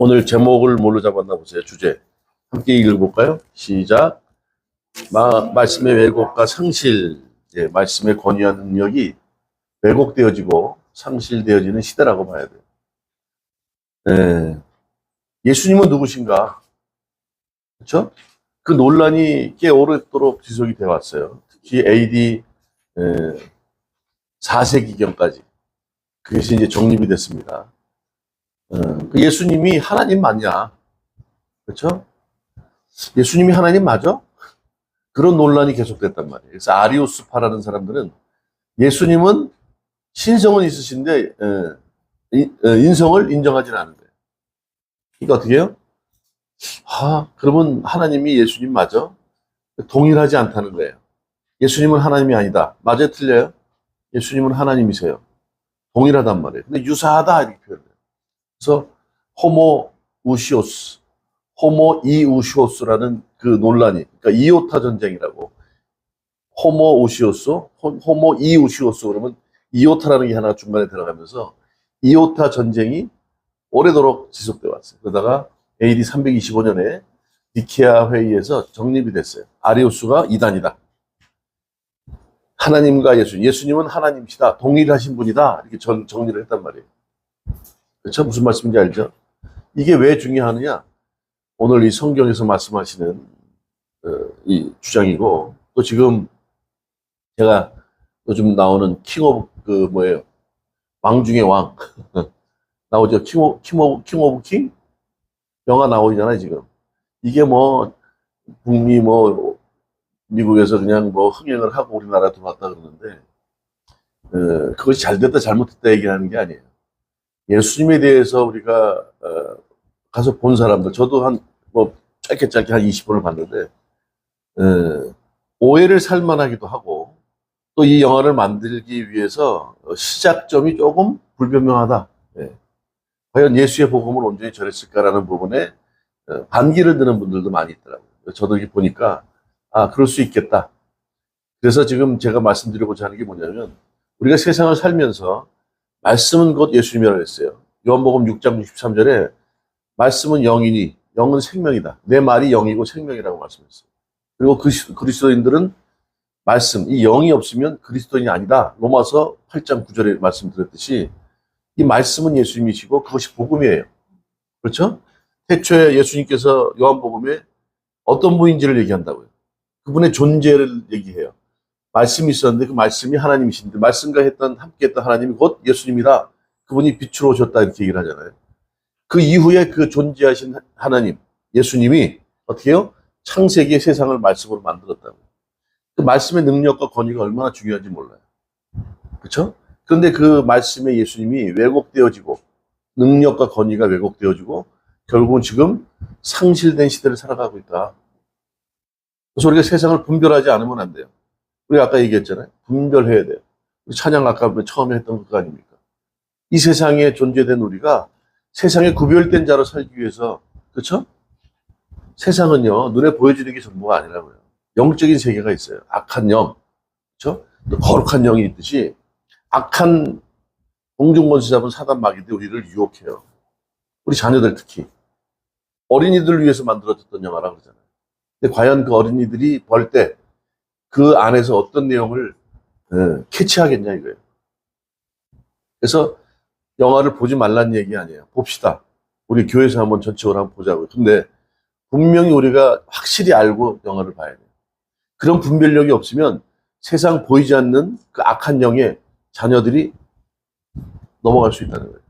오늘 제목을 뭘로 잡았나 보세요. 주제. 함께 읽어볼까요? 시작. 말씀의 왜곡과 상실, 말씀의 권위와 능력이 왜곡되어지고 상실되어지는 시대라고 봐야 돼요. 예수님은 누구신가? 그렇죠? 그 논란이 꽤 오랫도록 지속이 되어 왔어요. 특히 AD 4세기경까지. 그것이 이제 정립이 됐습니다. 그 예수님이 하나님 맞냐? 그렇죠? 예수님이 하나님 맞아? 그런 논란이 계속됐단 말이에요. 그래서 아리우스파라는 사람들은 예수님은 신성은 있으신데 인성을 인정하지는 않은 거예요. 그러니까 어떻게 해요? 그러면 하나님이 예수님 맞아? 동일하지 않다는 거예요. 예수님은 하나님이 아니다. 맞아요? 틀려요? 예수님은 하나님이세요. 동일하단 말이에요. 근데 유사하다 이렇게 표현해요. 그래서 호모 우시오스, 호모 이우시오스라는 그 논란이, 그러니까 이오타 전쟁이라고. 호모 우시오스, 호모 이우시오스 그러면 이오타라는 게 하나 중간에 들어가면서 이오타 전쟁이 오래도록 지속돼 왔어요. 그러다가 AD 325년에 니케아 회의에서 정립이 됐어요. 아리우스가 이단이다. 하나님과 예수님은 하나님이시다. 동일하신 분이다. 이렇게 정리를 했단 말이에요. 그렇죠? 무슨 말씀인지 알죠? 이게 왜 중요하느냐? 오늘 이 성경에서 말씀하시는 이 주장이고, 또 지금 제가 요즘 나오는 왕 중의 왕 나오죠? 킹 오브 킹? 영화 나오잖아요, 지금. 이게 북미 미국에서 그냥 흥행을 하고 우리나라 들어왔다 그러는데, 그것이 잘 됐다 잘못됐다 얘기하는 게 아니에요. 예수님에 대해서 우리가 가서 본 사람들, 저도 짧게 한 20분을 봤는데, 오해를 살만하기도 하고, 또 이 영화를 만들기 위해서 시작점이 조금 불분명하다. 과연 예수의 복음을 온전히 전했을까라는 부분에 반기를 드는 분들도 많이 있더라고요. 저도 이렇게 보니까 그럴 수 있겠다. 그래서 지금 제가 말씀드리고자 하는 게 뭐냐면, 우리가 세상을 살면서 말씀은 곧 예수님이라고 했어요. 요한복음 6장 63절에 말씀은 영이니 영은 생명이다. 내 말이 영이고 생명이라고 말씀했어요. 그리고 그리스도인들은 말씀, 이 영이 없으면 그리스도인이 아니다. 로마서 8장 9절에 말씀드렸듯이 이 말씀은 예수님이시고 그것이 복음이에요. 그렇죠? 태초에 예수님께서 요한복음에 어떤 분인지를 얘기한다고요. 그분의 존재를 얘기해요. 말씀이 있었는데 그 말씀이 하나님이신데 말씀과 함께 했던 하나님이 곧 예수님이다. 그분이 빛으로 오셨다 이렇게 얘기를 하잖아요. 그 이후에 그 존재하신 하나님, 예수님이 어떻게 해요? 창세기의 세상을 말씀으로 만들었다고. 그 말씀의 능력과 권위가 얼마나 중요한지 몰라요. 그렇죠? 그런데 그 말씀의 예수님이 왜곡되어지고 능력과 권위가 왜곡되어지고 결국은 지금 상실된 시대를 살아가고 있다. 그래서 우리가 세상을 분별하지 않으면 안 돼요. 우리가 아까 얘기했잖아요. 분별해야 돼요. 우리 찬양 아까 처음에 했던 그거 아닙니까? 이 세상에 존재된 우리가 세상에 구별된 자로 살기 위해서, 그렇죠? 세상은요, 눈에 보여지는 게 전부가 아니라고요. 영적인 세계가 있어요. 악한 영, 그렇죠? 또 거룩한 영이 있듯이 악한 공중권세 잡은 사단 마귀들이 우리를 유혹해요. 우리 자녀들 특히. 어린이들을 위해서 만들어졌던 영화라고 그러잖아요. 근데 과연 그 어린이들이 볼 때 그 안에서 어떤 내용을 캐치하겠냐 이거예요. 그래서 영화를 보지 말라는 얘기 아니에요. 봅시다. 우리 교회에서 한번 전적으로 한번 보자고요. 근데 분명히 우리가 확실히 알고 영화를 봐야 돼요. 그런 분별력이 없으면 세상 보이지 않는 그 악한 영의 자녀들이 넘어갈 수 있다는 거예요.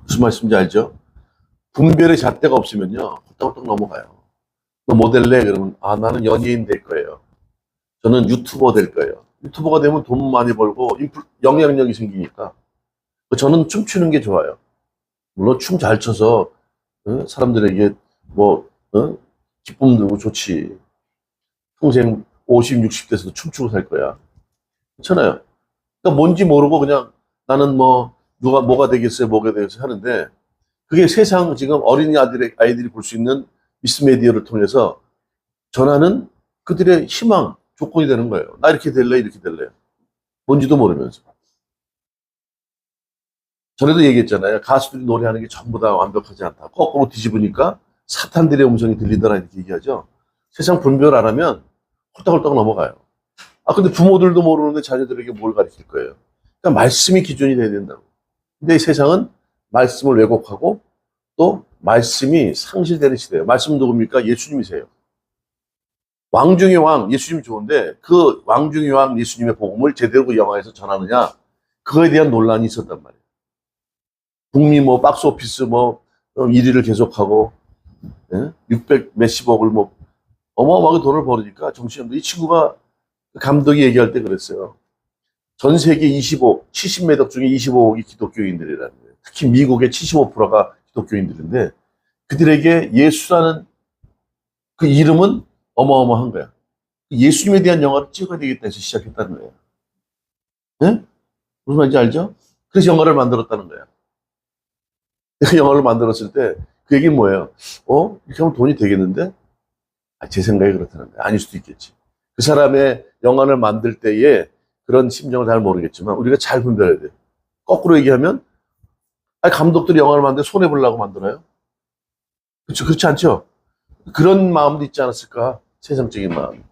무슨 말씀인지 알죠? 분별의 잣대가 없으면요, 뚝뚝 넘어가요. 너 뭐 될래? 그러면 나는 연예인 될 거예요. 저는 유튜버 될 거예요. 유튜버가 되면 돈 많이 벌고 영향력이 생기니까. 저는 춤추는 게 좋아요. 물론 춤 잘 춰서 사람들에게 기쁨 들고 좋지. 평생 50, 60대에서도 춤추고 살 거야. 그렇잖아요. 그러니까 뭔지 모르고 그냥 나는 누가 뭐가 되겠어요, 뭐가 되겠어요 하는데, 그게 세상 지금 아이들이 볼 수 있는 미스메디어를 통해서 전하는 그들의 희망, 조건이 되는 거예요. 나 이렇게 될래, 이렇게 될래. 뭔지도 모르면서. 전에도 얘기했잖아요. 가수들이 노래하는 게 전부 다 완벽하지 않다. 거꾸로 뒤집으니까 사탄들의 음성이 들리더라 이렇게 얘기하죠. 세상 분별 안 하면 홀딱홀딱 넘어가요. 아, 근데 부모들도 모르는데 자녀들에게 뭘 가르칠 거예요? 그러니까 말씀이 기준이 돼야 된다고. 근데 이 세상은 말씀을 왜곡하고 또 말씀이 상실되는 시대예요. 말씀은 누굽니까? 예수님이세요. 왕 중의 왕, 예수님 좋은데 그 왕 중의 왕 예수님의 복음을 제대로 그 영화에서 전하느냐? 그거에 대한 논란이 있었단 말이에요. 북미 뭐 박스오피스 뭐 1위를 계속하고 600 몇십억을 뭐 어마어마하게 돈을 벌으니까 정신없는데 이 친구가 감독이 얘기할 때 그랬어요. 전 세계 70매덕 중에 25억이 기독교인들이라는 거예요. 특히 미국의 75%가 기독교인들인데 그들에게 예수라는 그 이름은 어마어마한 거야. 예수님에 대한 영화를 찍어야 되겠다 해서 시작했다는 거예요. 네? 무슨 말인지 알죠? 그래서 영화를 만들었다는 거야. 그 영화를 만들었을 때 그 얘기는 뭐예요? 이렇게 하면 돈이 되겠는데? 제 생각이 그렇다는 거야. 아닐 수도 있겠지. 그 사람의 영화를 만들 때에 그런 심정을 잘 모르겠지만 우리가 잘 분별해야 돼요. 거꾸로 얘기하면 감독들이 영화를 만들 때 손해보려고 만들어요? 그렇죠? 그렇지 않죠? 그런 마음도 있지 않았을까? 세상적인 마음.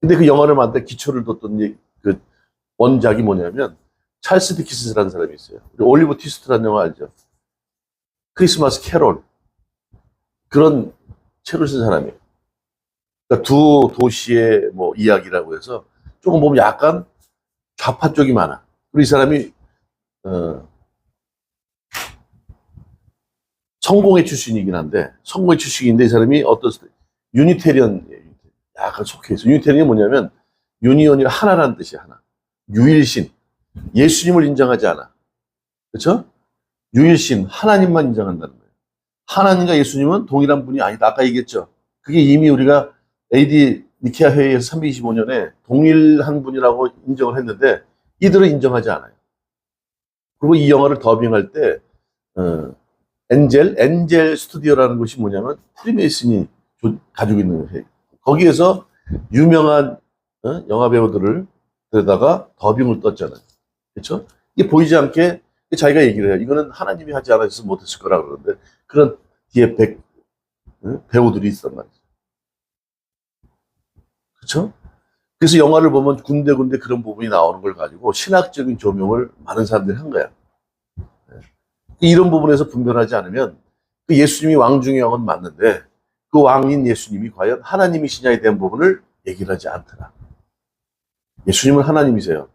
근데 그 영화를 만들 때 기초를 뒀던 그 원작이 뭐냐면 찰스 디킨스라는 사람이 있어요. 올리버 트위스트라는 영화 알죠? 크리스마스 캐롤. 그런 책을 쓴 사람이에요. 그러니까 두 도시의 뭐 이야기라고 해서 조금 보면 약간 좌파 쪽이 많아. 그리고 이 사람이 성공의 출신이긴 한데 성공의 출신인데 이 사람이 어떤 유니테리언 약간 속해 있어. 유니테리언이 뭐냐면 유니온이 하나라는 뜻이야. 하나. 유일신. 예수님을 인정하지 않아. 그렇죠? 유일신 하나님만 인정한다는 거예요. 하나님과 예수님은 동일한 분이 아니다. 아까 얘기했죠. 그게 이미 우리가 AD 니케아 회의에서 325년에 동일한 분이라고 인정을 했는데 이들은 인정하지 않아요. 그리고 이 영화를 더빙할 때 엔젤 스튜디오라는 곳이 뭐냐면 프리메이슨이 가지고 있는 회의. 거기에서 유명한 영화 배우들을 데려다가 더빙을 떴잖아요. 그렇죠? 이게 보이지 않게 자기가 얘기를 해요. 이거는 하나님이 하지 않아서 못했을 거라 그러는데 그런 뒤에 배우들이 있단 말이죠. 그렇죠? 그래서 영화를 보면 군데군데 그런 부분이 나오는 걸 가지고 신학적인 조명을 많은 사람들이 한 거야. 이런 부분에서 분별하지 않으면 그 예수님이 왕 중의 왕은 맞는데 그 왕인 예수님이 과연 하나님이시냐에 대한 부분을 얘기를 하지 않더라. 예수님은 하나님이세요.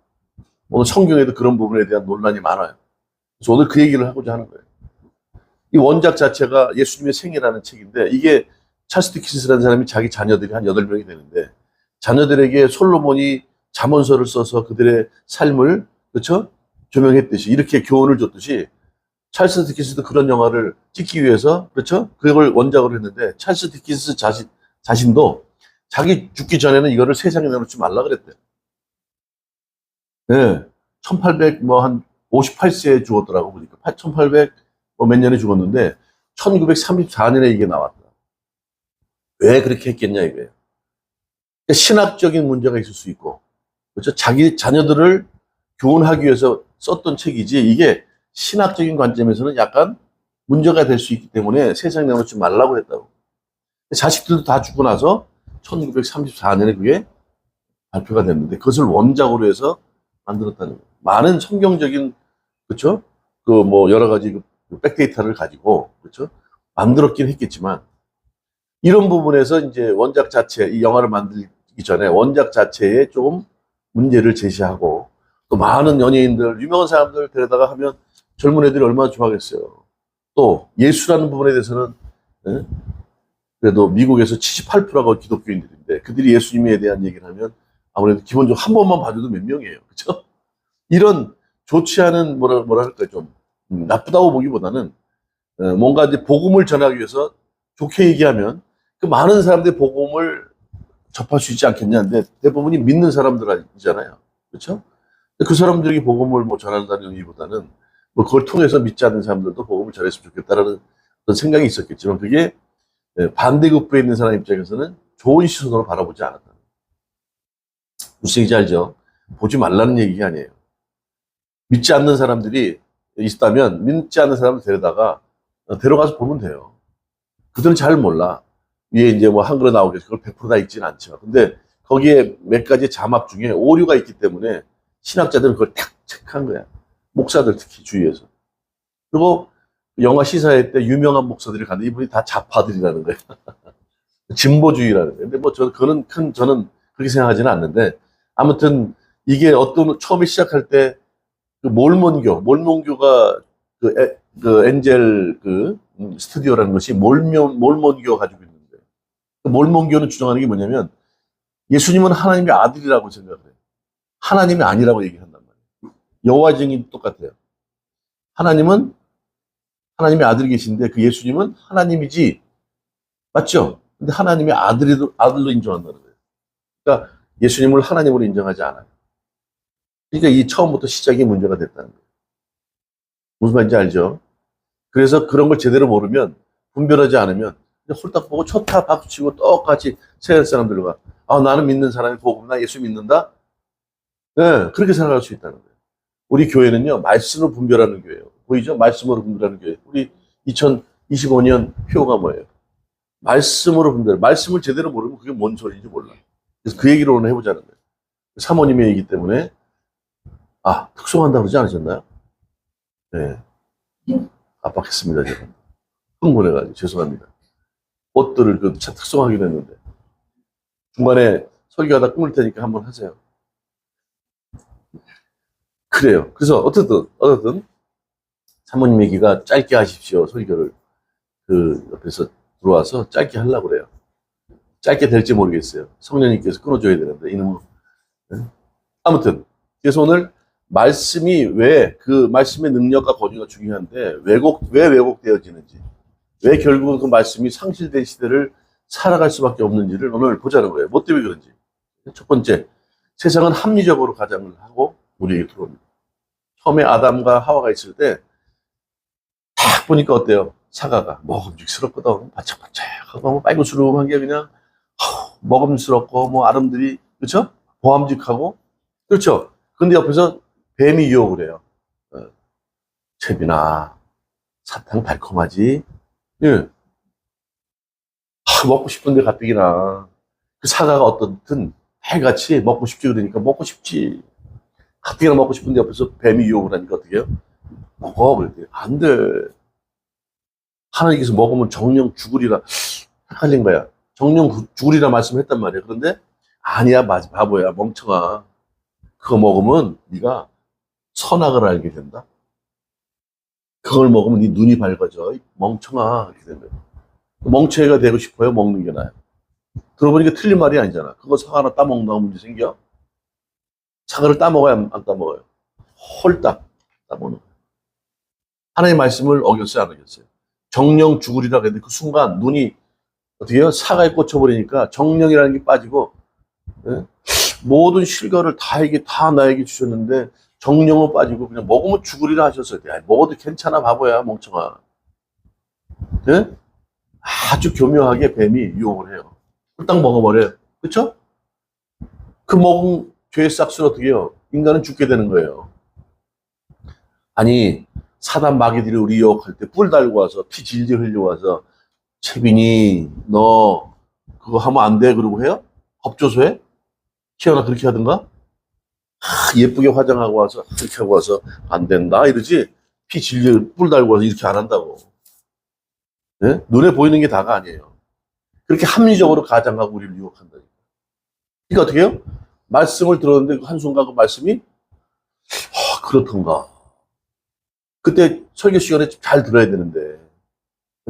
오늘 성경에도 그런 부분에 대한 논란이 많아요. 그래서 오늘 그 얘기를 하고자 하는 거예요. 이 원작 자체가 예수님의 생애라는 책인데 이게 찰스 디킨스라는 사람이 자기 자녀들이 한 8명이 되는데 자녀들에게 솔로몬이 잠언서를 써서 그들의 삶을 그렇죠? 조명했듯이 이렇게 교훈을 줬듯이 찰스 디킨스도 그런 영화를 찍기 위해서 그렇죠? 그걸 원작으로 했는데 찰스 디킨스 자신도 자기 죽기 전에는 이거를 세상에 내놓지 말라 그랬대요. 네. 1800 뭐 한 58세에 죽었더라고 보니까 1800 뭐 몇 년에 죽었는데 1934년에 이게 나왔다. 왜 그렇게 했겠냐 이거예요. 그러니까 신학적인 문제가 있을 수 있고 그렇죠? 자기 자녀들을 교훈하기 위해서 썼던 책이지 이게 신학적인 관점에서는 약간 문제가 될 수 있기 때문에 세상에 내놓지 말라고 했다고. 자식들도 다 죽고 나서 1934년에 그게 발표가 됐는데 그것을 원작으로 해서 만들었다는 거예요. 많은 성경적인 그렇죠? 그 뭐 여러 가지 그 백데이터를 가지고 그렇죠? 만들었긴 했겠지만 이런 부분에서 이제 원작 자체 이 영화를 만들기 전에 원작 자체에 조금 문제를 제시하고 또 많은 연예인들 유명한 사람들 데려다가 하면 젊은 애들이 얼마나 좋아하겠어요. 또 예수라는 부분에 대해서는 그래도 미국에서 78%가 기독교인들인데 그들이 예수님에 대한 얘기를 하면 아무래도 기본적으로 한 번만 봐줘도 몇 명이에요. 그렇죠? 이런 좋지 않은 뭐랄까 좀 나쁘다고 보기보다는 뭔가 이제 복음을 전하기 위해서 좋게 얘기하면 그 많은 사람들이 복음을 접할 수 있지 않겠냐는데 대부분이 믿는 사람들이잖아요. 그렇죠? 그 사람들에게 복음을 뭐 전한다는 의미보다는 뭐 그걸 통해서 믿지 않는 사람들도 복음을 전했으면 좋겠다라는 어떤 생각이 있었겠지만 그게 반대급부에 있는 사람 입장에서는 좋은 시선으로 바라보지 않았다. 무슨 얘기인지 알죠? 보지 말라는 얘기가 아니에요. 믿지 않는 사람들이 있다면 믿지 않는 사람을 데려다가 데려가서 보면 돼요. 그들은 잘 몰라. 위에 이제 뭐 한글로 나오겠지. 그걸 100%다 읽지는 않죠. 근데 거기에 몇 가지 자막 중에 오류가 있기 때문에 신학자들은 그걸 탁 체크한 거야. 목사들 특히 주위에서. 그리고 영화 시사회 때 유명한 목사들이 가는데 이분이 다 좌파들이라는 거예요. 진보주의라는 거예요. 근데 뭐 저는 그렇게 생각하지는 않는데 아무튼 이게 어떤 처음에 시작할 때 그 몰몬교가 그 엔젤 스튜디오라는 것이 몰몬교 가지고 있는데 그 몰몬교는 주장하는 게 뭐냐면 예수님은 하나님의 아들이라고 생각을 해요. 하나님이 아니라고 얘기한단 말이에요. 여호와 증인 똑같아요. 하나님은 하나님의 아들이 계신데 그 예수님은 하나님이지 맞죠? 근데 하나님의 아들로 인정한다는 거예요. 그러니까 예수님을 하나님으로 인정하지 않아요. 그러니까 이 처음부터 시작이 문제가 됐다는 거예요. 무슨 말인지 알죠? 그래서 그런 걸 제대로 모르면 분별하지 않으면 홀딱 보고 쳤다 박수치고 똑같이 세상 사람들과 나는 믿는 사람이 복음 나 예수 믿는다? 네, 그렇게 생각할 수 있다는 거예요. 우리 교회는요 말씀으로 분별하는 교회예요. 보이죠? 말씀으로 분별하는 교회. 우리 2025년 표가 뭐예요? 말씀으로 분별. 말씀을 제대로 모르면 그게 뭔 소리인지 몰라. 그래서 그 얘기를 오늘 해보자는 거예요. 사모님의 얘기 때문에 특송한다고 그러지 않으셨나요? 네. 압박했습니다, 제가. 흥분해가지고, 죄송합니다. 옷들을 특송하기로 했는데. 중간에 설교하다 끊을 테니까 한번 하세요. 그래요. 그래서, 어쨌든, 사모님 얘기가 짧게 하십시오, 설교를. 옆에서 들어와서 짧게 하려고 그래요. 짧게 될지 모르겠어요. 성령님께서 끊어줘야 되는데, 이놈은. 네? 아무튼, 그래서 오늘, 말씀이 그 말씀의 능력과 권위가 중요한데, 왜 왜곡되어지는지, 왜 결국 그 말씀이 상실된 시대를 살아갈 수밖에 없는지를 오늘 보자는 거예요. 뭐 때문에 그런지. 첫 번째, 세상은 합리적으로 가장을 하고 우리에게 들어옵니다. 처음에 아담과 하와가 있을 때, 딱 보니까 어때요? 사과가 먹음직스럽거든. 바짝바짝하고 빨고스름한 게 그냥 먹음스럽고 뭐 아름드리, 그렇죠? 보암직하고, 그렇죠? 근데 옆에서 뱀이 유혹을 해요. 채비나 사탕 달콤하지? 예. 먹고 싶은데 가뜩이나 그 사과가 어떻든 해같이 먹고 싶지 그러니까 먹고 싶지. 가뜩이나 먹고 싶은데 옆에서 뱀이 유혹을 하니까 어떻게 해요? 먹어. 그랬더니 안 돼. 하나님께서 먹으면 정령 죽으리라. 헷갈린 거야. 정령 죽으리라 말씀했단 말이야. 그런데 아니야, 바보야, 멍청아. 그거 먹으면 네가 선악을 알게 된다. 그걸 먹으면 네 눈이 밝아져. 멍청아. 이렇게 된 거야. 멍청이가 되고 싶어요? 먹는 게 나아요. 들어보니까 틀린 말이 아니잖아. 그거 사과 하나 따먹는다고 문제 생겨? 사과를 따먹어야 안 따먹어요? 홀딱 따먹는 거예요. 하나님의 말씀을 어겼어요, 안 어겼어요? 정령 죽으리라 그랬는데 그 순간 눈이 어떻게 해요? 사과에 꽂혀버리니까 정령이라는 게 빠지고, 예? 모든 실과를 다 나에게 주셨는데 정령은 빠지고 그냥 먹으면 죽으리라 하셨어요. 먹어도 괜찮아, 바보야, 멍청아. 예? 아주 교묘하게 뱀이 유혹을 해요. 홀딱 먹어버려요. 그쵸? 그 먹은 죄의 싹수를 어떻게 해요? 인간은 죽게 되는 거예요. 아니, 사단 마귀들이 우리 유혹할 때 뿔 달고 와서 피 질질 흘려와서 채빈이 너 그거 하면 안 돼 그러고 해요? 법조소에? 키아나 그렇게 하든가? 예쁘게 화장하고 와서 그렇게 하고 와서 안 된다 이러지 피 질질 뿔 달고 와서 이렇게 안 한다고. 네? 눈에 보이는 게 다가 아니에요. 그렇게 합리적으로 가장하고 우리를 유혹한다. 그러니까 어떻게 해요? 말씀을 들었는데 한순간 그 말씀이 그렇던가. 그때 설교 시간에 잘 들어야 되는데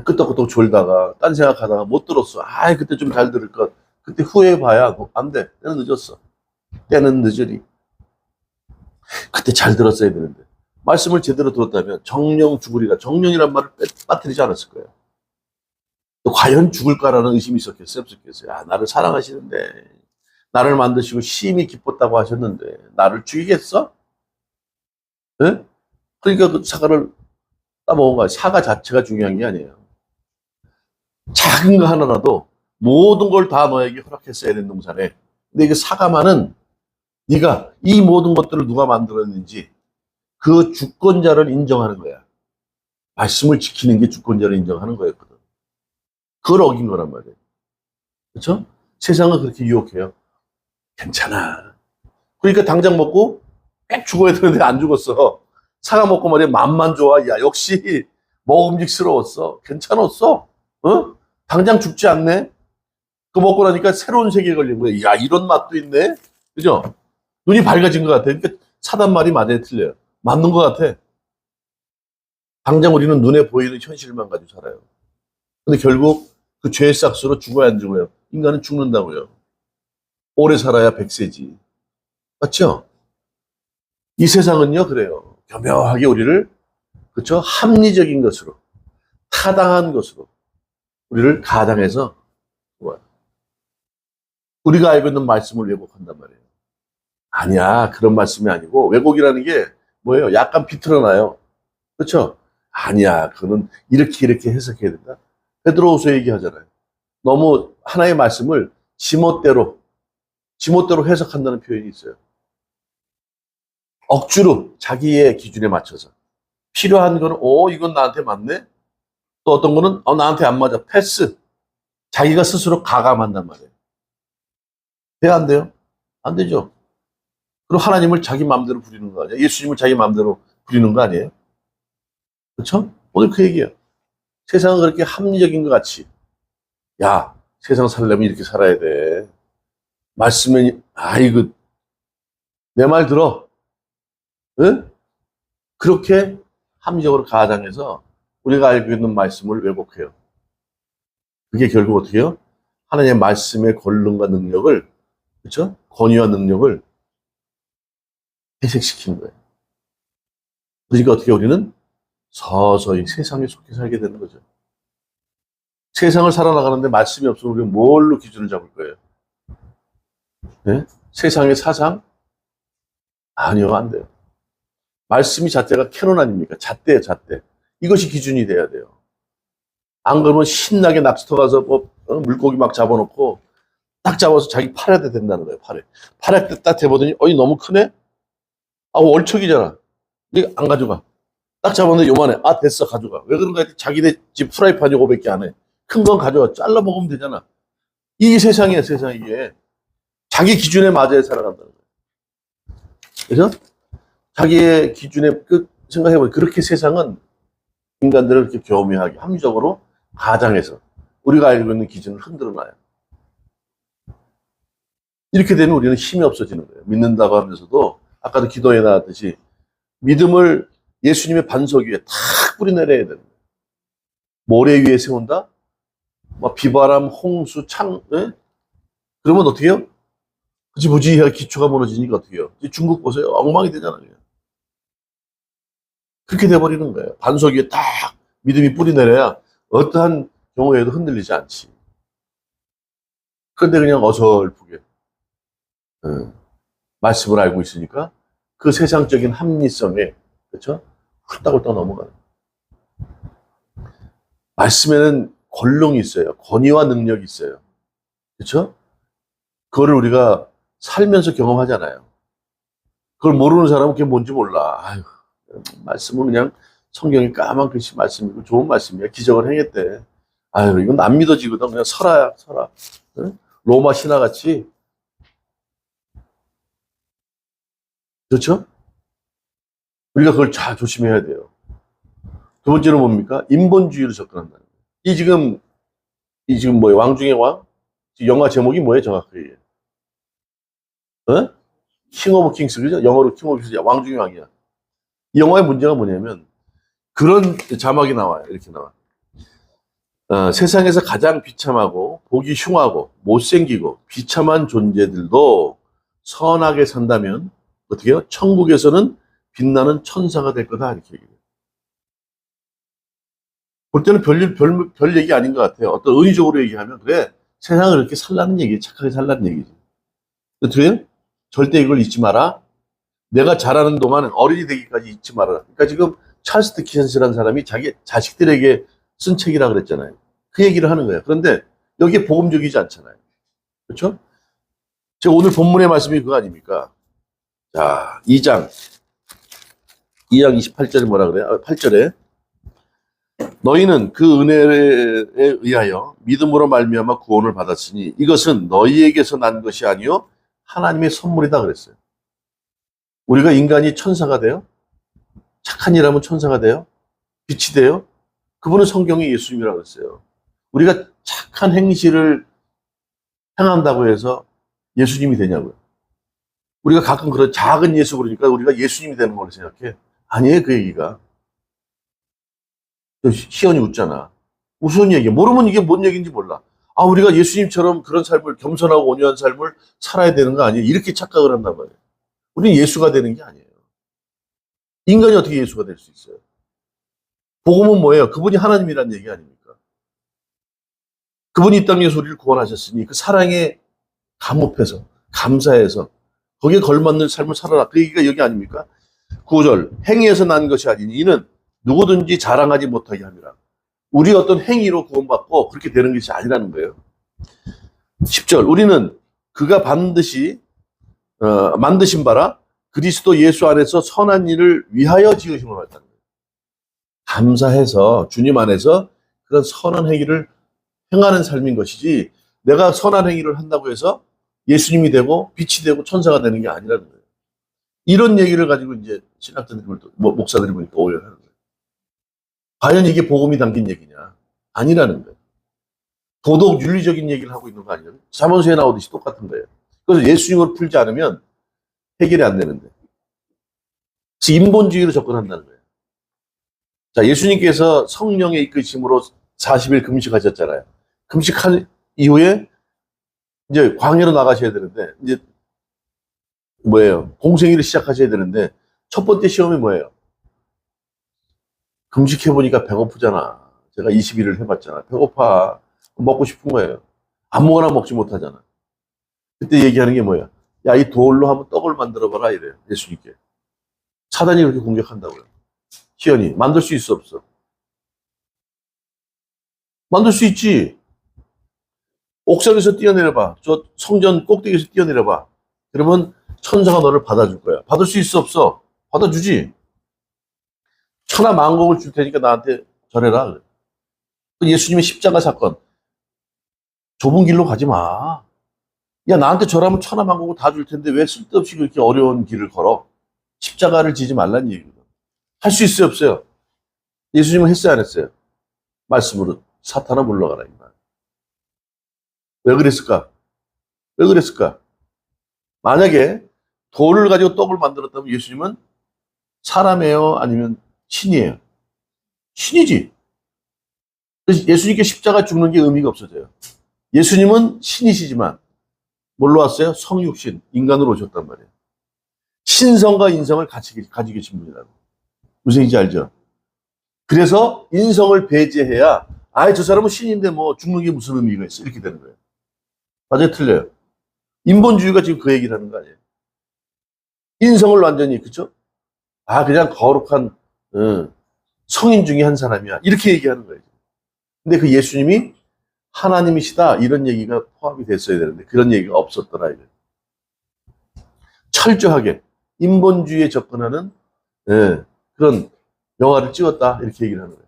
끄떡끄떡 졸다가 딴 생각하다가 못 들었어. 그때 좀 잘 들을 것. 그때 후회해봐야 안 돼. 때는 늦었어. 때는 늦으리. 그때 잘 들었어야 되는데 말씀을 제대로 들었다면 정령 죽으리라. 정령이란 말을 빠뜨리지 않았을 거예요. 또 과연 죽을까라는 의심이 있었겠어요? 없었겠어요? 나를 사랑하시는데 나를 만드시고 심히 기뻤다고 하셨는데 나를 죽이겠어? 네? 그러니까 그 사과를 따먹은 거야. 사과 자체가 중요한 게 아니에요. 작은 거 하나라도 모든 걸 다 너에게 허락했어야 되는 동산에. 근데 이게 사과만은 네가 이 모든 것들을 누가 만들었는지 그 주권자를 인정하는 거야. 말씀을 지키는 게 주권자를 인정하는 거였거든. 그걸 어긴 거란 말이에요. 그렇죠? 세상은 그렇게 유혹해요. 괜찮아. 그러니까 당장 먹고 꼭 죽어야 되는데 안 죽었어. 사과 먹고 말이야 맘만 좋아. 야 역시 먹음직스러웠어. 괜찮았어. 어? 당장 죽지 않네. 그거 먹고 나니까 새로운 세계에 걸린 거야. 야 이런 맛도 있네. 그죠? 눈이 밝아진 것 같아. 그러니까 사단 말이 맞아요, 틀려요? 맞는 것 같아. 당장 우리는 눈에 보이는 현실만 가지고 살아요. 근데 결국 그 죄의 싹수로 죽어야 안 죽어요? 인간은 죽는다고요. 오래 살아야 100세지. 맞죠? 이 세상은요, 그래요. 교묘하게 우리를, 그쵸? 합리적인 것으로, 타당한 것으로, 우리를 가장해서, 우리가 알고 있는 말씀을 왜곡한단 말이에요. 아니야, 그런 말씀이 아니고, 왜곡이라는 게 뭐예요? 약간 비틀어놔요. 그쵸? 아니야, 그거는 이렇게 해석해야 된다. 베드로후서 얘기하잖아요. 너무 하나의 말씀을 지멋대로 해석한다는 표현이 있어요. 억지로 자기의 기준에 맞춰서. 필요한 거는, 이건 나한테 맞네? 또 어떤 거는, 나한테 안 맞아. 패스. 자기가 스스로 가감한단 말이에요. 돼야 안 돼요? 안 되죠. 그리고 하나님을 자기 마음대로 부리는 거 아니에요? 예수님을 자기 마음대로 부리는 거 아니에요? 그렇죠? 오늘 그 얘기예요. 세상은 그렇게 합리적인 것 같이. 야, 세상 살려면 이렇게 살아야 돼. 말씀은, 이거, 내 말 들어. 응? 그렇게 합리적으로 가장해서 우리가 알고 있는 말씀을 왜곡해요. 그게 결국 어떻게 해요? 하나님의 말씀의 권능과 능력을, 그렇죠? 권위와 능력을 해석시키는 거예요. 그러니까 어떻게 우리는 서서히 세상에 속해 살게 되는 거죠. 세상을 살아나가는데 말씀이 없으면 우리는 뭘로 기준을 잡을 거예요? 네? 세상의 사상? 아니요, 안 돼요. 말씀이 자체가 캐논 아닙니까? 잣대예요, 잣대. 이것이 기준이 돼야 돼요. 안 그러면 신나게 낚시터 가서 물고기 막 잡아놓고 딱 잡아서 자기 팔에 된다는 거예요, 팔에. 팔에 딱 대보더니, 너무 크네? 월척이잖아. 이거 안 가져가. 딱 잡았는데 요만해. 됐어, 가져가. 왜 그런가 했더니 자기네 집 프라이팬이 500개 안 해. 큰 건 가져가. 잘라 먹으면 되잖아. 이게 세상이야, 세상 이게. 자기 기준에 맞아야 살아간다는 거예요. 그래서 자기의 기준에 생각해보면 그렇게 세상은 인간들을 이렇게 교묘하게 합리적으로 가장해서 우리가 알고 있는 기준을 흔들어 놔요. 이렇게 되면 우리는 힘이 없어지는 거예요. 믿는다고 하면서도 아까도 기도에 나왔듯이 믿음을 예수님의 반석 위에 탁 뿌리내려야 되는 거예요. 모래 위에 세운다? 비바람, 홍수, 그러면 어떻게 해요? 무지무지하게 기초가 무너지니까 어떻게 해요? 중국 보세요. 엉망이 되잖아요. 그렇게 돼버리는 거예요. 반석 위에 딱 믿음이 뿌리내려야 어떠한 경우에도 흔들리지 않지. 그런데 그냥 어설프게 말씀을 알고 있으니까 그 세상적인 합리성에 그렇죠? 훌떡훌떡 넘어가는 거예요. 말씀에는 권능이 있어요. 권위와 능력이 있어요. 그렇죠? 그거를 우리가 살면서 경험하잖아요. 그걸 모르는 사람은 그게 뭔지 몰라. 말씀은 그냥 성경에 까만 글씨 말씀이고 좋은 말씀이야. 기적을 행했대. 이건 안 믿어지거든. 그냥 설아야, 설아. 응? 로마 신화같이. 그렇죠? 우리가 그걸 잘 조심해야 돼요. 두 번째는 뭡니까? 인본주의로 접근한다는 거예요. 이 지금 뭐예요? 왕중의 왕? 영화 제목이 뭐예요, 정확하게? 킹 오브 킹스, 그죠? 영어로 킹 오브 킹스, 왕중의 왕이야. 이 영화의 문제가 뭐냐면, 그런 자막이 나와요. 이렇게 나와. 세상에서 가장 비참하고, 보기 흉하고, 못생기고, 비참한 존재들도 선하게 산다면, 어떻게 해요? 천국에서는 빛나는 천사가 될 거다. 이렇게 얘기해요. 볼 때는 별 얘기 아닌 것 같아요. 어떤 은유적으로 얘기하면, 그래, 세상을 이렇게 살라는 얘기, 착하게 살라는 얘기지. 어떻게 절대 이걸 잊지 마라. 내가 자라는 동안은 어른이 되기까지 잊지 말아라. 그러니까 지금 찰스 디킨슨이라는 사람이 자기 자식들에게 쓴 책이라 그랬잖아요. 그 얘기를 하는 거예요. 그런데 여기에 복음적이지 않잖아요. 그렇죠? 제가 오늘 본문의 말씀이 그거 아닙니까? 자, 2장 2장 28절에 뭐라 그래요? 8절에 너희는 그 은혜에 의하여 믿음으로 말미암아 구원을 받았으니 이것은 너희에게서 난 것이 아니요 하나님의 선물이다 그랬어요. 우리가 인간이 천사가 돼요? 착한 일 하면 천사가 돼요? 빛이 돼요? 그분은 성경에 예수님이라고 했어요. 우리가 착한 행실을 행한다고 해서 예수님이 되냐고요. 우리가 가끔 그런 작은 예수 그러니까 우리가 예수님이 되는 걸로 생각해. 아니에요, 그 얘기가. 희연이 웃잖아. 무슨 얘기야? 모르면 이게 뭔 얘기인지 몰라. 아, 우리가 예수님처럼 그런 삶을, 겸손하고 온유한 삶을 살아야 되는 거 아니에요? 이렇게 착각을 한단 말이에요. 우리는 예수가 되는 게 아니에요. 인간이 어떻게 예수가 될 수 있어요? 복음은 뭐예요? 그분이 하나님이란 얘기 아닙니까? 그분이 이 땅에서 우리를 구원하셨으니 그 사랑에 감업해서, 감사해서 거기에 걸맞는 삶을 살아라. 그 얘기가 여기 아닙니까? 9절, 행위에서 난 것이 아니니 이는 누구든지 자랑하지 못하게 함이라. 우리 어떤 행위로 구원받고 그렇게 되는 것이 아니라는 거예요. 10절, 우리는 그가 반드시 만드신 바라 그리스도 예수 안에서 선한 일을 위하여 지으심을 받았다는 거예요. 감사해서 주님 안에서 그런 선한 행위를 행하는 삶인 것이지 내가 선한 행위를 한다고 해서 예수님이 되고 빛이 되고 천사가 되는 게 아니라는 거예요. 이런 얘기를 가지고 이제 신학자들이 목사들이 보니까 오해를 하는 거예요. 과연 이게 복음이 담긴 얘기냐? 아니라는 거예요. 도덕 윤리적인 얘기를 하고 있는 거 아니에요? 잠언서에 나오듯이 똑같은 거예요. 그래서 예수님을 풀지 않으면 해결이 안 되는데. 그래서 인본주의로 접근한다는 거예요. 자, 예수님께서 성령의 이끄심으로 40일 금식하셨잖아요. 금식한 이후에 이제 광야로 나가셔야 되는데, 이제 뭐예요? 공생일을 시작하셔야 되는데, 첫 번째 시험이 뭐예요? 금식해보니까 배고프잖아. 제가 20일을 해봤잖아. 배고파. 먹고 싶은 거예요. 아무거나 먹지 못하잖아. 그때 얘기하는 게 뭐야? 야, 이 돌로 한번 떡을 만들어봐라. 이래요. 예수님께. 사단이 그렇게 공격한다고요. 희연이. 만들 수 있어, 없어? 만들 수 있지. 옥상에서 뛰어내려봐. 저 성전 꼭대기에서 뛰어내려봐. 그러면 천사가 너를 받아줄 거야. 받을 수 있어, 없어? 받아주지. 천하 만국을 줄 테니까 나한테 절해라. 예수님의 십자가 사건. 좁은 길로 가지 마. 야, 나한테 절하면 천하 만국을 다 줄 텐데 왜 쓸데없이 그렇게 어려운 길을 걸어? 십자가를 지지 말란 얘기거든. 할 수 있어요, 없어요? 예수님은 했어요, 안 했어요? 말씀으로 사탄아 물러가라. 왜 그랬을까? 왜 그랬을까? 만약에 돌을 가지고 떡을 만들었다면 예수님은 사람이에요? 아니면 신이에요? 신이지. 그래서 예수님께 십자가 죽는 게 의미가 없어져요. 예수님은 신이시지만 뭘로 왔어요? 성육신, 인간으로 오셨단 말이에요. 신성과 인성을 같이 가지고 계신 분이라고. 무슨 얘기인지 알죠? 그래서 인성을 배제해야 아예 저 사람은 신인데 뭐 죽는 게 무슨 의미가 있어? 이렇게 되는 거예요. 맞아요? 틀려요? 인본주의가 지금 그 얘기를 하는 거 아니에요? 인성을 완전히, 그쵸? 아, 그냥 거룩한 성인 중에 한 사람이야. 이렇게 얘기하는 거예요. 근데 그 예수님이 하나님이시다. 이런 얘기가 포함이 됐어야 되는데 그런 얘기가 없었더라. 이거예요. 철저하게 인본주의에 접근하는 그런 영화를 찍었다. 이렇게 얘기를 하는 거예요.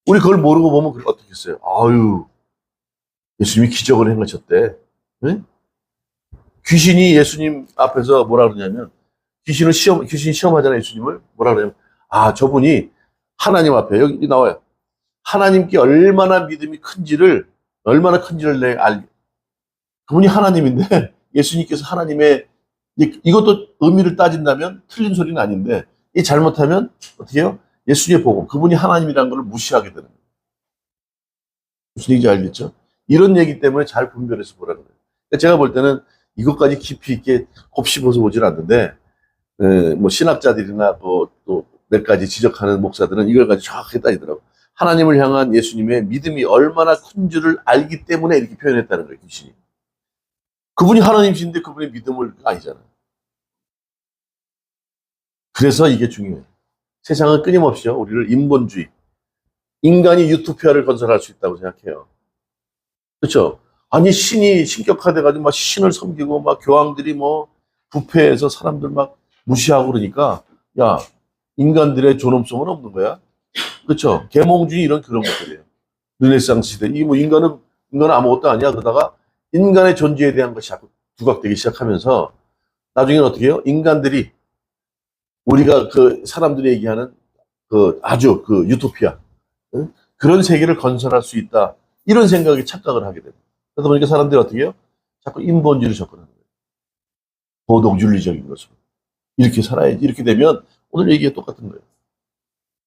우리 그걸 모르고 보면 어떻게 했어요? 아유, 예수님이 기적을 행하셨대. 네? 귀신이 예수님 앞에서 뭐라 그러냐면 귀신이 시험하잖아요. 예수님을 뭐라 그러냐면 아, 저분이 하나님 앞에 여기 나와요. 하나님께 얼마나 믿음이 큰지를 그분이 하나님인데 예수님께서 하나님의 이것도 의미를 따진다면 틀린 소리는 아닌데 이 잘못하면 어떻게 해요? 예수님의 복음, 그분이 하나님이라는 걸 무시하게 되는 거예요. 무슨 얘기인지 알겠죠? 이런 얘기 때문에 잘 분별해서 보라는 거예요. 그러니까 제가 볼 때는 이것까지 깊이 있게 곱씹어서 보질 않는데 뭐 신학자들이나 또 몇 가지 지적하는 목사들은 이걸 가지고 정확하게 따지더라고요. 하나님을 향한 예수님의 믿음이 얼마나 큰 줄을 알기 때문에 이렇게 표현했다는 거예요. 귀신이. 그분이 하나님이신데 그분의 믿음을 아니잖아요. 그래서 이게 중요해요. 세상은 끊임없이 우리를 인본주의, 인간이 유토피아를 건설할 수 있다고 생각해요. 그렇죠? 아니 신이 신격화돼가지고 막 신을 섬기고 막 교황들이 뭐 부패해서 사람들 막 무시하고 그러니까 야 인간들의 존엄성은 없는 거야. 그렇죠? 계몽주의 이런 그런 것들이에요. 르네상스 시대. 이 뭐 인간은 아무것도 아니야. 그러다가 인간의 존재에 대한 것이 자꾸 부각되기 시작하면서 나중에는 어떻게 해요? 인간들이 우리가 그 사람들이 얘기하는 그 아주 그 유토피아, 응? 그런 세계를 건설할 수 있다. 이런 생각에 착각을 하게 됩니다. 그러다 보니까 사람들이 어떻게 해요? 자꾸 인본주의를 접근하는 거예요. 도덕윤리적인 것으로. 이렇게 살아야지. 이렇게 되면 오늘 얘기가 똑같은 거예요.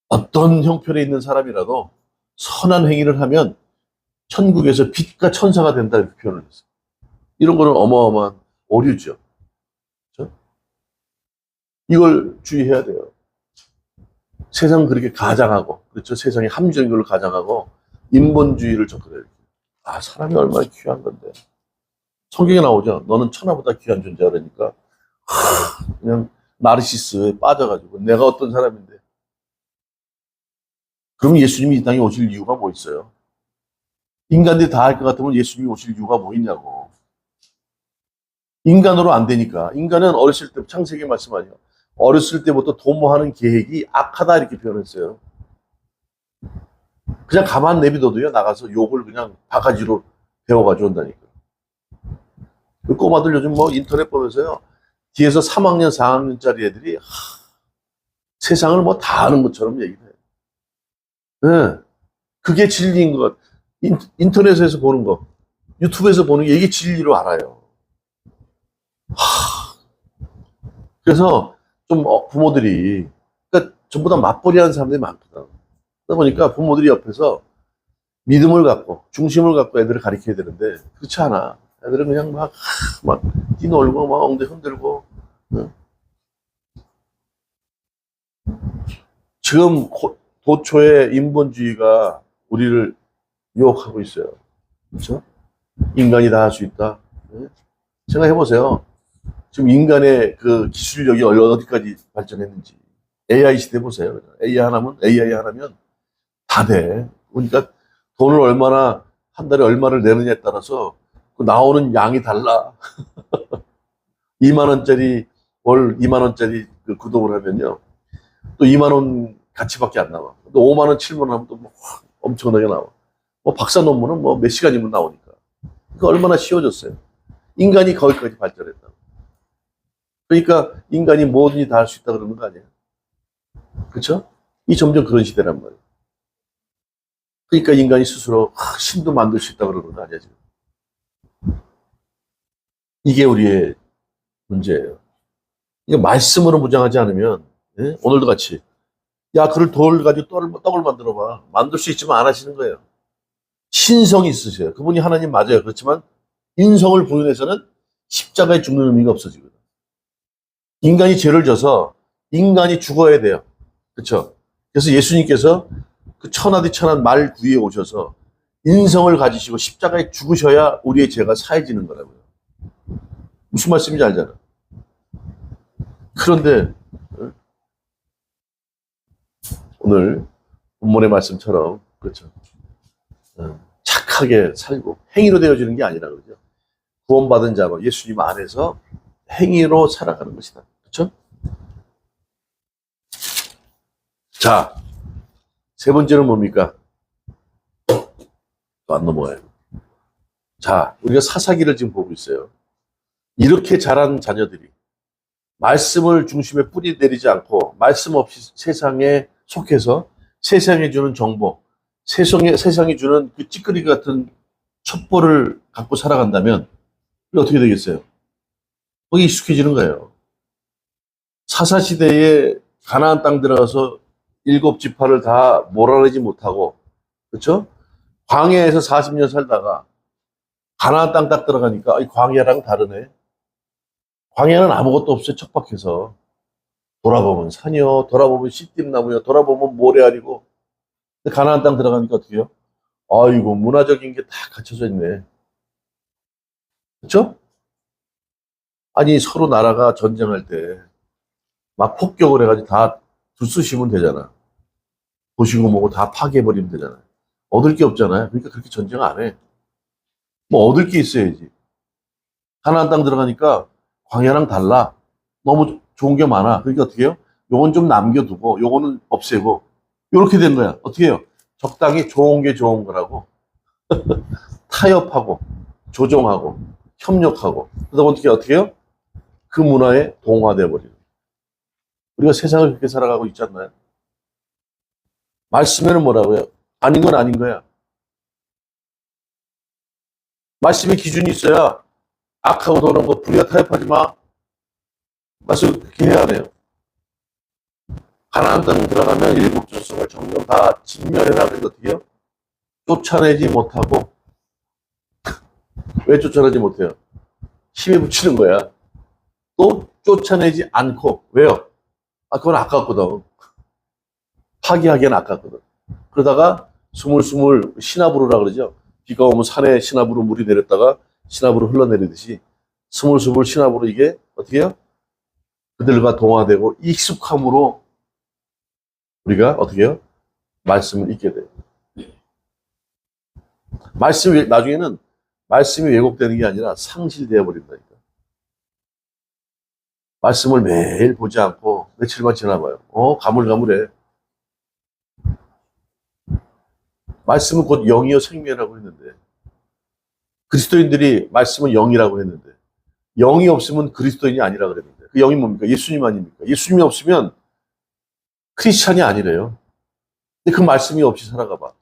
어떤 형편에 있는 사람이라도 선한 행위를 하면 천국에서 빛과 천사가 된다 이렇게 표현을 했어요. 이런 거는 어마어마한 오류죠. 그렇죠? 이걸 주의해야 돼요. 세상 그렇게 가장하고, 그렇죠? 세상에 합리적인 걸 가장하고 인본주의를 접근해요. 아, 사람이 얼마나 귀한 건데. 성경에 나오죠. 너는 천하보다 귀한 존재야 그러니까 그냥 나르시스에 빠져가지고 내가 어떤 사람인데. 그럼 예수님이 이 땅에 오실 이유가 뭐 있어요? 인간들이 다 할 것 같으면 예수님이 오실 이유가 뭐 있냐고. 인간으로 안 되니까. 인간은 어렸을 때 창세기 말씀하죠. 어렸을 때부터 도모하는 계획이 악하다 이렇게 표현했어요. 그냥 가만 내비둬도요. 나가서 욕을 그냥 바가지로 배워가지고 온다니까. 그 꼬마들 요즘 뭐 인터넷 보면서요. 뒤에서 3학년, 4학년짜리 애들이 세상을 뭐 다 아는 것처럼 얘기를 해요. 네. 그게 진리인 것 같아요. 인터넷에서 보는 거, 유튜브에서 보는 게 이게 진리로 알아요. 그래서 좀 부모들이, 그러니까 전부 다 맞벌이 하는 사람들이 많거든. 그러다 보니까 부모들이 옆에서 믿음을 갖고, 중심을 갖고 애들을 가르쳐야 되는데, 그렇지 않아. 애들은 그냥 막 뛰놀고, 막 엉덩이 흔들고. 응? 지금 도초의 인본주의가 우리를 유혹하고 있어요. 그렇죠? 인간이 다 할 수 있다. 네? 생각해보세요. 지금 인간의 그 기술력이 어디까지 발전했는지. AI 시대 보세요. AI 하나면 다 돼. 그러니까 돈을 얼마나, 한 달에 얼마를 내느냐에 따라서 그 나오는 양이 달라. 2만 원짜리, 월 2만 원짜리 그 구독을 하면요. 또 2만 원 가치밖에 안 나와. 또 5만 원, 7만 원 하면 또 뭐 엄청나게 나와. 뭐 박사 논문은 뭐 몇 시간이면 나오니까. 그 얼마나 쉬워졌어요. 인간이 거기까지 발전했다. 그러니까 인간이 뭐든지 다 할 수 있다 그러는 거 아니에요? 그렇죠? 이 점점 그런 시대란 말이에요. 그러니까 인간이 스스로 신도 만들 수 있다 그러는 거 아니야 지금? 이게 우리의 문제예요. 이게 말씀으로 무장하지 않으면 예? 오늘도 같이 야 그걸 돌 가지고 떡을 만들어봐. 만들 수 있지만 안 하시는 거예요. 신성이 있으세요. 그분이 하나님 맞아요. 그렇지만 인성을 부인해서는 십자가에 죽는 의미가 없어지거든. 인간이 죄를 져서 인간이 죽어야 돼요. 그렇죠? 그래서 예수님께서 그 천하디 천한 말 구위에 오셔서 인성을 가지시고 십자가에 죽으셔야 우리의 죄가 사해지는 거라고요. 무슨 말씀인지 알잖아. 그런데 오늘 본문의 말씀처럼 그렇죠. 착하게 살고 행위로 되어지는 게 아니라 그러죠. 구원받은 자로 예수님 안에서 행위로 살아가는 것이다. 그렇죠? 자, 세 번째는 뭡니까? 또 안 넘어가요. 자, 우리가 사사기를 지금 보고 있어요. 이렇게 자란 자녀들이 말씀을 중심에 뿌리 내리지 않고 말씀 없이 세상에 속해서 세상에 주는 정보, 세상이 주는 그 찌끄리 같은 첩보를 갖고 살아간다면 어떻게 되겠어요? 거기 익숙해지는 거예요. 사사시대에 가나안 땅 들어가서 7지파를 다 몰아내지 못하고, 그렇죠? 광야에서 40년 살다가 가나안 땅 딱 들어가니까 이 광야랑 다르네. 광야는 아무것도 없어요. 척박해서. 돌아보면 산이요, 돌아보면 씨띠나무요, 돌아보면 모래알이고. 근데 가나안 땅 들어가니까 어떻게 해요? 아이고 문화적인 게 다 갖춰져 있네. 그렇죠? 아니 서로 나라가 전쟁할 때 막 폭격을 해가지고 다 들쑤시면 되잖아. 도시고 뭐고 다 파괴해버리면 되잖아요. 얻을 게 없잖아요. 그러니까 그렇게 전쟁 안 해. 뭐 얻을 게 있어야지. 가나안 땅 들어가니까 광야랑 달라. 너무 좋은 게 많아. 그러니까 어떻게 해요? 요건 좀 남겨두고 요거는 없애고 요렇게 된 거야. 어떻게 해요? 적당히 좋은 게 좋은 거라고 타협하고 조정하고 협력하고 그러다 보니까 어떻게 해요? 그 문화에 동화돼 버리는. 우리가 세상을 그렇게 살아가고 있지 않나요? 말씀에는 뭐라고요? 아닌 건 아닌 거야. 말씀의 기준이 있어야 악하고 더러운 거 불의와 타협하지 마. 말씀 그렇게 해야 돼요. 가나안 땅 들어가면 일곱 족속을 정령 다 진멸해라. 그래서 어떻게 해요? 쫓아내지 못하고. 왜 쫓아내지 못해요? 힘에 붙이는 거야. 또 쫓아내지 않고. 왜요? 아, 그건 아깝거든. 파기하기엔 아깝거든. 그러다가 스물스물 시나브루라 그러죠. 비가 오면 산에 시나브루 물이 내렸다가 시나브루 흘러내리듯이 스물스물 시나브루 이게 어떻게 해요? 그들과 동화되고 익숙함으로 우리가 어떻게 해요? 말씀을 읽게 돼요. 말씀이 나중에는 말씀이 왜곡되는 게 아니라 상실되어 버린다니까. 말씀을 매일 보지 않고 며칠만 지나봐요. 가물가물해. 말씀은 곧 영이요 생명이라고 했는데 그리스도인들이 말씀은 영이라고 했는데 영이 없으면 그리스도인이 아니라 그랬는데 그 영이 뭡니까? 예수님 아닙니까? 예수님이 없으면 크리스찬이 아니래요. 근데 그 말씀이 없이 살아가 봐.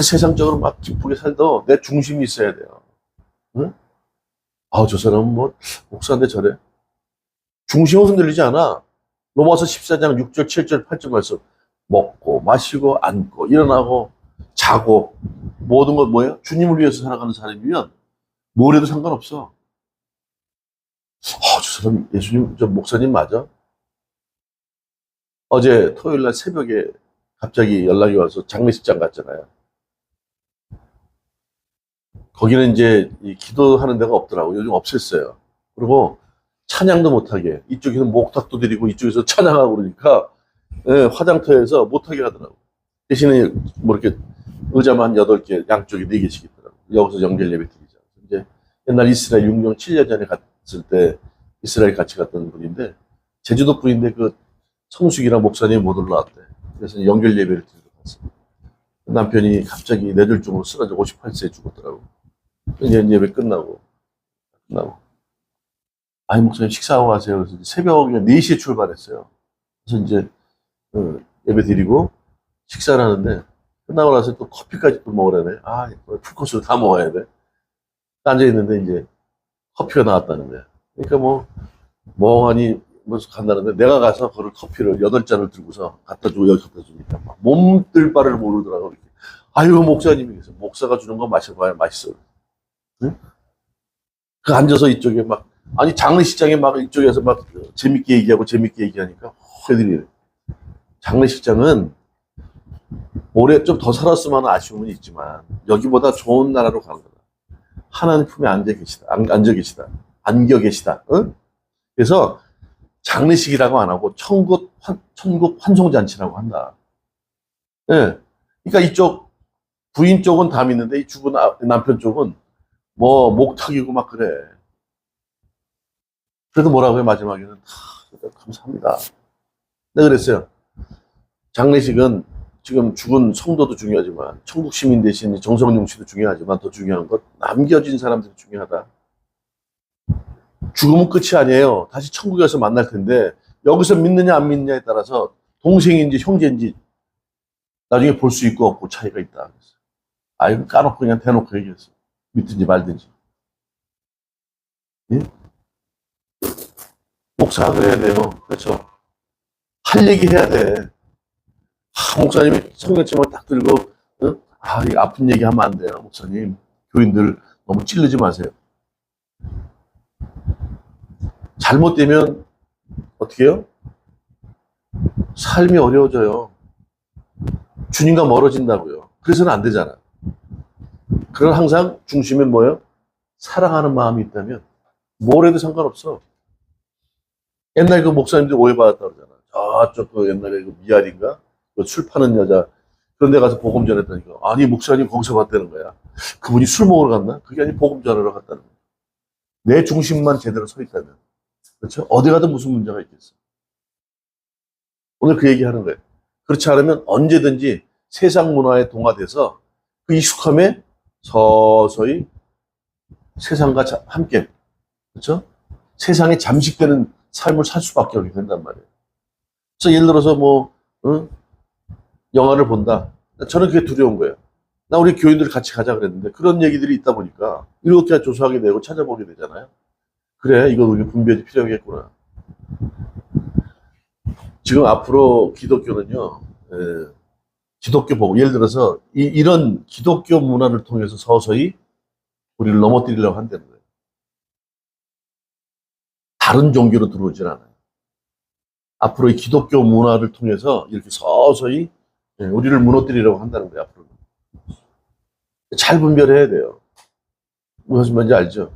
세상적으로 막 기쁘게 살도 내 중심이 있어야 돼요. 응? 저 사람은 뭐 목사인데 저래. 중심은 흔들리지 않아. 로마서 14장 6절, 7절, 8절 말씀. 먹고 마시고 앉고 일어나고 자고 모든 것 뭐예요? 주님을 위해서 살아가는 사람이면 뭘 해도 상관없어. 저 사람 예수님, 저 목사님 맞아? 어제 토요일 날 새벽에 갑자기 연락이 와서 장례식장 갔잖아요. 거기는 이제 기도하는 데가 없더라고. 요즘 없앴어요. 그리고 찬양도 못하게 이쪽에서 목탁도 드리고 이쪽에서 찬양하고 그러니까 화장터에서 못하게 하더라고. 대신에 뭐 이렇게 의자만 8개 양쪽에 4개씩 있더라고. 여기서 연결 예배 드리자. 이제 옛날 이스라엘 6년 7년 전에 갔을 때 이스라엘 같이 갔던 분인데 제주도 분인데 그 성숙이랑 목사님이 못 올라왔대. 그래서 연결 예배를 드리러 갔어. 남편이 갑자기 뇌졸중으로 쓰러져 58세에 죽었더라고. 이제 예배 끝나고 아니 목사님 식사하고 가세요. 그래서 새벽 4시에 출발했어요. 그래서 이제 예배 드리고 식사를 하는데 끝나고 나서 또 커피까지 또 먹으라네. 풀코스로 다 먹어야 돼. 앉아있는데 이제 커피가 나왔다는 거야. 그러니까 뭐 멍하니 간다는데 내가 가서 그걸 커피를 8잔을 들고서 갖다 주고 여기 갖다 주니까 막 몸들 바를 모르더라고. 이렇게. 아유 목사님이 그래서 목사가 주는 거 마셔봐야 맛있어. 응? 그 앉아서 이쪽에 막 아니 장례식장에 막 이쪽에서 막 재밌게 얘기하니까 애들이 장례식장은 올해 좀 더 살았으면 하는 아쉬움은 있지만 여기보다 좋은 나라로 가는 거다. 하나님 품에 안겨 계시다. 응? 그래서 장례식이라고 안 하고 천국 환송잔치라고 한다. 예. 그러니까 이쪽 부인 쪽은 다 믿는데 이 죽은 남편 쪽은 뭐 목탁이고 막 그래. 그래도 뭐라고요? 마지막에는 감사합니다. 내가 그랬어요. 장례식은 지금 죽은 성도도 중요하지만 천국 시민 대신 정성용 씨도 중요하지만 더 중요한 건 남겨진 사람들이 중요하다. 죽음은 끝이 아니에요. 다시 천국에서 만날 텐데 여기서 믿느냐 안 믿느냐에 따라서 동생인지 형제인지 나중에 볼 수 있고 없고 차이가 있다. 이거 까놓고 그냥 대놓고 얘기했어. 믿든지 말든지. 예? 목사가 그래야 돼요. 그렇죠. 할 얘기 해야 돼. 목사님이 성경책을 딱 들고 이 아픈 얘기 하면 안 돼요. 목사님. 교인들 너무 찔르지 마세요. 잘못되면 어떻게 해요? 삶이 어려워져요. 주님과 멀어진다고요. 그래서는 안 되잖아. 그런 항상 중심에 뭐예요? 사랑하는 마음이 있다면 뭘 해도 상관없어. 옛날 그 목사님들 오해받았다고 그러잖아. 저쪽 그 옛날에 그 미알인가? 그 술 파는 여자. 그런 데 가서 복음 전했다니까. 아니 목사님 거기서 봤다는 거야. 그분이 술 먹으러 갔나? 그게 아니고 복음 전하러 갔다는 거야. 내 중심만 제대로 서 있다면. 그렇죠? 어디 가도 무슨 문제가 있겠어. 오늘 그 얘기 하는 거예요. 그렇지 않으면 언제든지 세상 문화에 동화돼서 그 익숙함에 서서히 세상과 함께, 그렇죠? 세상에 잠식되는 삶을 살 수밖에 없게 된단 말이에요. 그래서 예를 들어서 뭐, 응? 영화를 본다. 저는 그게 두려운 거예요. 나 우리 교인들 같이 가자 그랬는데 그런 얘기들이 있다 보니까 이렇게 조사하게 되고 찾아보게 되잖아요. 그래, 이거 우리 분별이 필요하겠구나. 지금 앞으로 기독교는요, 기독교 보고, 예를 들어서 이런 기독교 문화를 통해서 서서히 우리를 넘어뜨리려고 한다는 거예요. 다른 종교로 들어오진 않아요. 앞으로 이 기독교 문화를 통해서 이렇게 서서히 우리를 무너뜨리려고 한다는 거예요, 앞으로. 잘 분별해야 돼요. 무슨 말인지 알죠?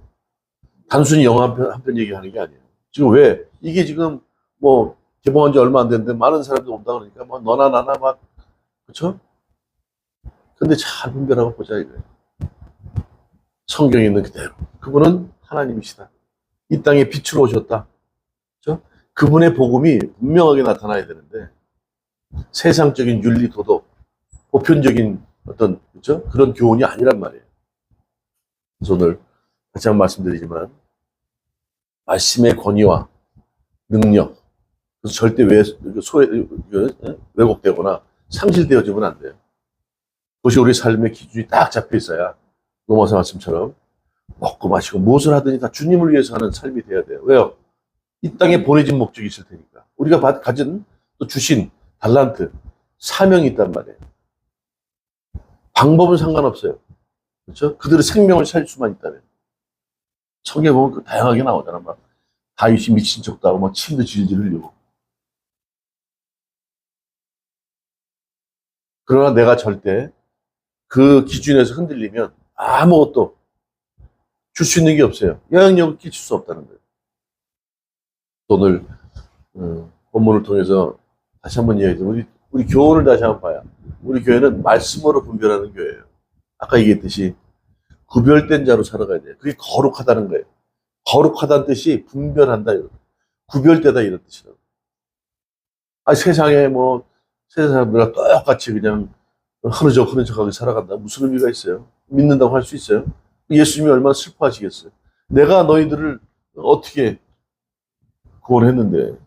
단순히 영화 한 편 얘기하는 게 아니에요. 지금 왜? 이게 지금 뭐 개봉한 지 얼마 안 됐는데 많은 사람들이 온다 그러니까 뭐 너나 나나 막, 그쵸? 근데 잘 분별하고 보자 이거예요. 성경에 있는 그대로. 그분은 하나님이시다. 이 땅에 빛으로 오셨다. 그죠? 그분의 복음이 분명하게 나타나야 되는데 세상적인 윤리, 도덕, 보편적인 어떤, 그죠? 그런 교훈이 아니란 말이에요. 그래서 오늘 다시 한번 말씀드리지만 말씀의 권위와 능력, 그래서 절대 왜곡되거나 상실되어지면 안 돼요. 그것이 우리 삶의 기준이 딱 잡혀 있어야 로마서 말씀처럼 먹고 마시고 무엇을 하든지 다 주님을 위해서 하는 삶이 돼야 돼요. 왜요? 이 땅에 보내진 목적이 있을 테니까. 우리가 가진 또 주신 달란트, 사명이 있단 말이에요. 방법은 상관없어요. 그렇죠? 그들의 생명을 살 수만 있다면. 성경에 보면 그 다양하게 나오잖아. 막 다윗이 미친 척도 하고 막 침도 질질 흘리고. 그러나 내가 절대 그 기준에서 흔들리면 아무것도 줄 수 있는 게 없어요. 영향력을 끼칠 수 없다는 거예요. 오늘 본문을 통해서 다시 한번 이야기해서 우리 교훈을 다시 한번 봐요. 우리 교회는 말씀으로 분별하는 교회예요. 아까 얘기했듯이 구별된 자로 살아가야 돼요. 그게 거룩하다는 거예요. 거룩하다는 뜻이 분별한다, 구별되다 이런 뜻이라고. 세상에 뭐 세상 사람들과 똑같이 그냥 흐느적하게 살아간다. 무슨 의미가 있어요? 믿는다고 할 수 있어요? 예수님이 얼마나 슬퍼하시겠어요? 내가 너희들을 어떻게 구원했는데